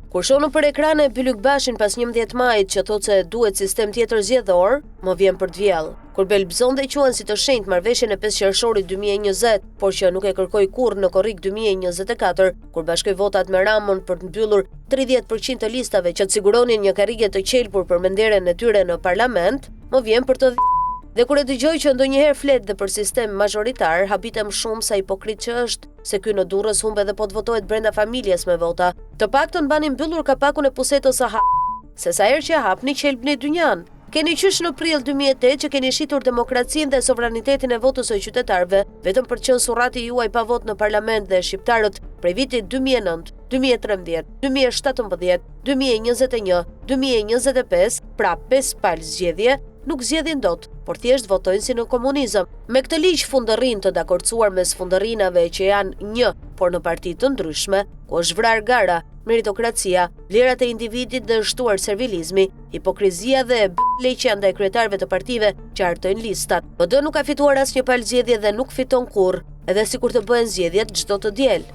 Kur shohëm për ekrane Bylluk Bashin pas 11 majit që thotë se duhet sistem tjetër zgjedhor, më vjen për të vjell. Kur belbzon dhe quan si të shenjtë marrëveshjen e 5 qershorit 2020, por që nuk e kërkoi kurrë në korrik 2024, kur bashkoi votat me Ramon për të mbyllur 30% të listave që të siguronin një karrige të qelpur për menderën e tyre në parlament, më vjen për të Dhe kur e dëgjoj që ndonjëherë flet dhe për sistem mazhoritar, habitem shumë sa hipokrit që është, se ky në Durrës humbe dhe po të votohet brenda familjes me vota. Të paktën bani mbyllur kapakun e pusetës së se sa herë që hapni qelbni dynjan. Keni qysh në prill 2008 që keni shitur demokracinë dhe sovranitetin e votës së qytetarëve, vetëm për të qenë surrati juaj pa votë në parlament dhe shqiptarët prej vitit 2009, 2013, 2017, 2021, 2025, pra 5 palë zgjedhje, nuk zgjedhin dot, por thjesht votojnë si në komunizëm. Me këtë ligj fundërrin të dakordsuar mes fundërrinave që janë një, por në parti të ndryshme, ku është vrar gara, meritokracia, vlerat e individit dhe shtuar servilizmi, hipokrizia dhe leqja ndaj kryetarëve të partive që hartojnë listat. PD nuk ka fituar asnjë palë zgjedhje dhe nuk fiton kurrë, edhe sikur të bëhen zgjedhjet çdo të diel.